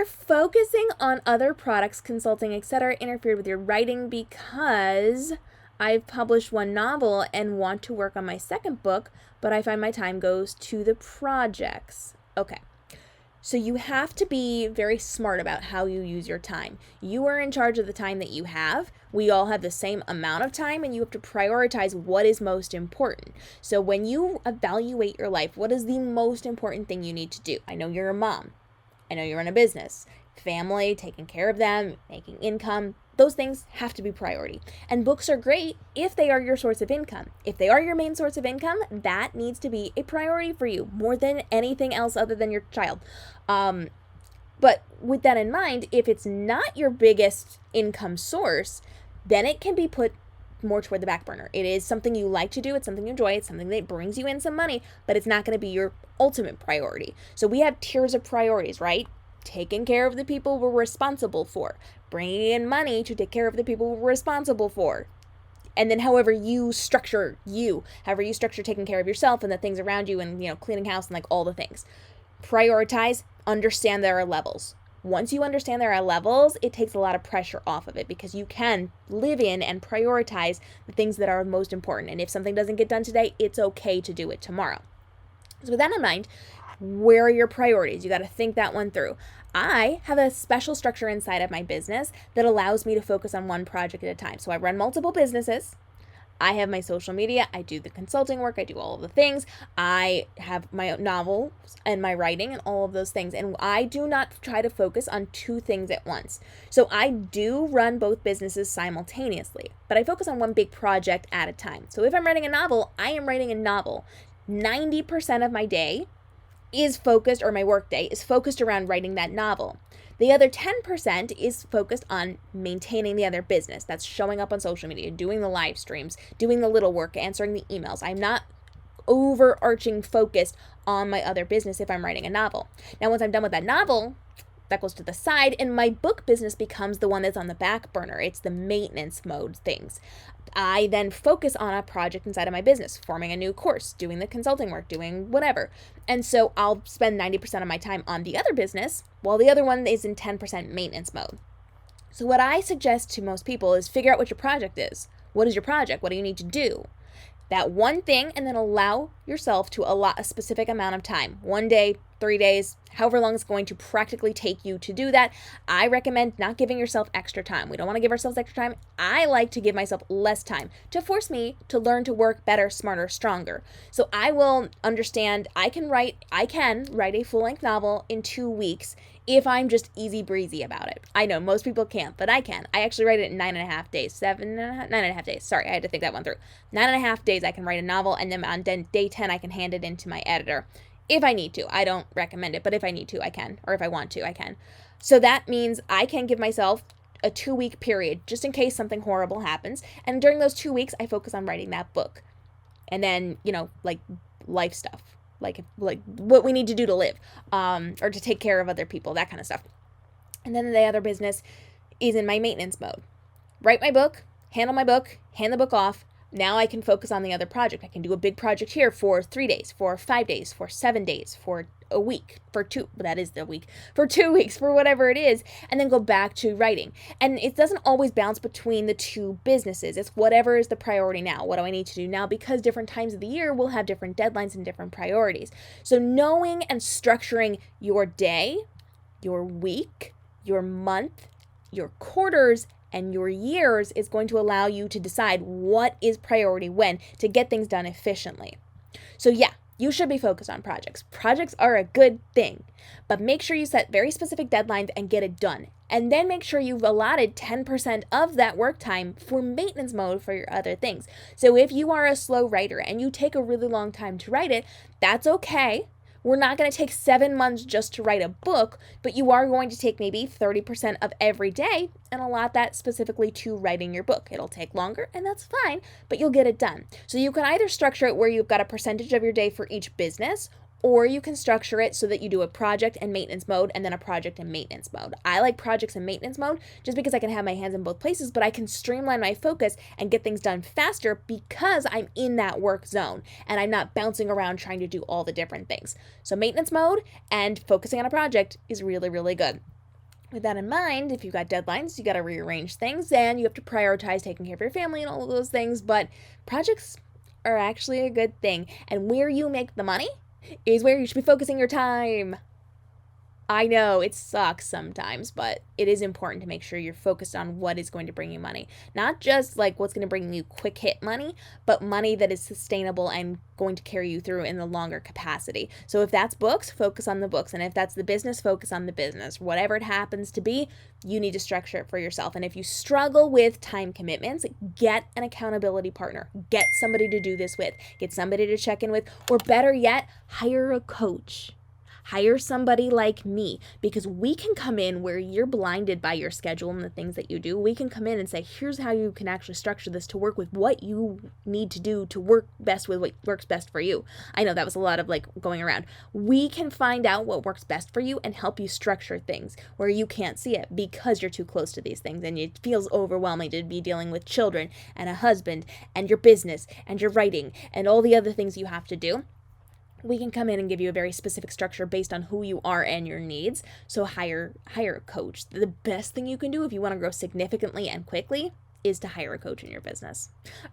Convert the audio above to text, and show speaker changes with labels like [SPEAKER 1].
[SPEAKER 1] focusing on other products, consulting, etc., interfered with your writing because I've published one novel and want to work on my second book, but I find my time goes to the projects. Okay. So you have to be very smart about how you use your time. You are in charge of the time that you have. We all have the same amount of time, and you have to prioritize what is most important. So when you evaluate your life, what is the most important thing you need to do? I know you're a mom. I know you run a business. Family, taking care of them, making income. Those things have to be priority. And books are great if they are your source of income. If they are your main source of income, that needs to be a priority for you more than anything else other than your child. But with that in mind, if it's not your biggest income source, then it can be put more toward the back burner. It is something you like to do. It's something you enjoy. It's something that brings you in some money, but it's not going to be your ultimate priority. So we have tiers of priorities, right? Taking care of the people we're responsible for, bringing in money to take care of the people we're responsible for. And then however you structure taking care of yourself and the things around you and, cleaning house and like all the things. Prioritize, understand there are levels. Once you understand there are levels, it takes a lot of pressure off of it because you can live in and prioritize the things that are most important. And if something doesn't get done today, it's okay to do it tomorrow. So with that in mind, where are your priorities? You got to think that one through. I have a special structure inside of my business that allows me to focus on one project at a time. So I run multiple businesses. I have my social media. I do the consulting work. I do all of the things. I have my novels and my writing and all of those things. And I do not try to focus on two things at once. So I do run both businesses simultaneously, but I focus on one big project at a time. So if I'm writing a novel, I am writing a novel. 90% of my day is focused, or my work day is focused around writing that novel. The other 10% is focused on maintaining the other business. That's showing up on social media, doing the live streams, doing the little work, answering the emails. I'm not overarching focused on my other business if I'm writing a novel. Now, once I'm done with that novel, that goes to the side, and my book business becomes the one that's on the back burner. It's the maintenance mode things. I then focus on a project inside of my business, forming a new course, doing the consulting work, doing whatever. And so I'll spend 90% of my time on the other business, while the other one is in 10% maintenance mode. So what I suggest to most people is figure out what your project is. What is your project? What do you need to do? That one thing, and then allow yourself to allot a specific amount of time. 1 day, 3 days, however long it's going to practically take you to do that. I recommend not giving yourself extra time. We don't want to give ourselves extra time. I like to give myself less time to force me to learn to work better, smarter, stronger. So I will understand I can write a full-length novel in 2 weeks if I'm just easy breezy about it. I know most people can't, but I can. I actually write it in 9.5 days. 9.5 days. Sorry, I had to think that one through. 9.5 days I can write a novel, and then on day 10 I can hand it in to my editor. If I need to. I don't recommend it, but if I need to, I can. Or if I want to, I can. So that means I can give myself a 2-week period just in case something horrible happens. And during those 2 weeks, I focus on writing that book. And then, like life stuff. Like what we need to do to live, or to take care of other people, that kind of stuff. And then the other business is in my maintenance mode. Write my book, handle my book, hand the book off. Now I can focus on the other project. I can do a big project here for 3 days, for 5 days, for 7 days, for a week, for 2 weeks, for whatever it is, and then go back to writing. And it doesn't always bounce between the two businesses. It's whatever is the priority now. What do I need to do now? Because different times of the year will have different deadlines and different priorities. So knowing and structuring your day, your week, your month, your quarters, and your years is going to allow you to decide what is priority when to get things done efficiently. So yeah, you should be focused on projects. Projects are a good thing, but make sure you set very specific deadlines and get it done. And then make sure you've allotted 10% of that work time for maintenance mode for your other things. So if you are a slow writer and you take a really long time to write it, that's okay. We're not going to take 7 months just to write a book, but you are going to take maybe 30% of every day and allot that specifically to writing your book. It'll take longer, and that's fine, but you'll get it done. So you can either structure it where you've got a percentage of your day for each business, or you can structure it so that you do a project and maintenance mode and then a project and maintenance mode. I like projects and maintenance mode just because I can have my hands in both places, but I can streamline my focus and get things done faster because I'm in that work zone and I'm not bouncing around trying to do all the different things. So maintenance mode and focusing on a project is really, really good. With that in mind, if you've got deadlines, you got to rearrange things and you have to prioritize taking care of your family and all of those things. But projects are actually a good thing. And where you make the money is where you should be focusing your time. I know it sucks sometimes, but it is important to make sure you're focused on what is going to bring you money. Not just like what's going to bring you quick hit money, but money that is sustainable and going to carry you through in the longer capacity. So if that's books, focus on the books. And if that's the business, focus on the business. Whatever it happens to be, you need to structure it for yourself. And if you struggle with time commitments, get an accountability partner. Get somebody to do this with. Get somebody to check in with. Or better yet, hire a coach. Hire somebody like me, because we can come in where you're blinded by your schedule and the things that you do. We can come in and say, here's how you can actually structure this to work with what you need to do to work best with what works best for you. I know that was a lot of like going around. We can find out what works best for you and help you structure things where you can't see it because you're too close to these things and it feels overwhelming to be dealing with children and a husband and your business and your writing and all the other things you have to do. We can come in and give you a very specific structure based on who you are and your needs. So hire a coach. The best thing you can do if you want to grow significantly and quickly is to hire a coach in your business.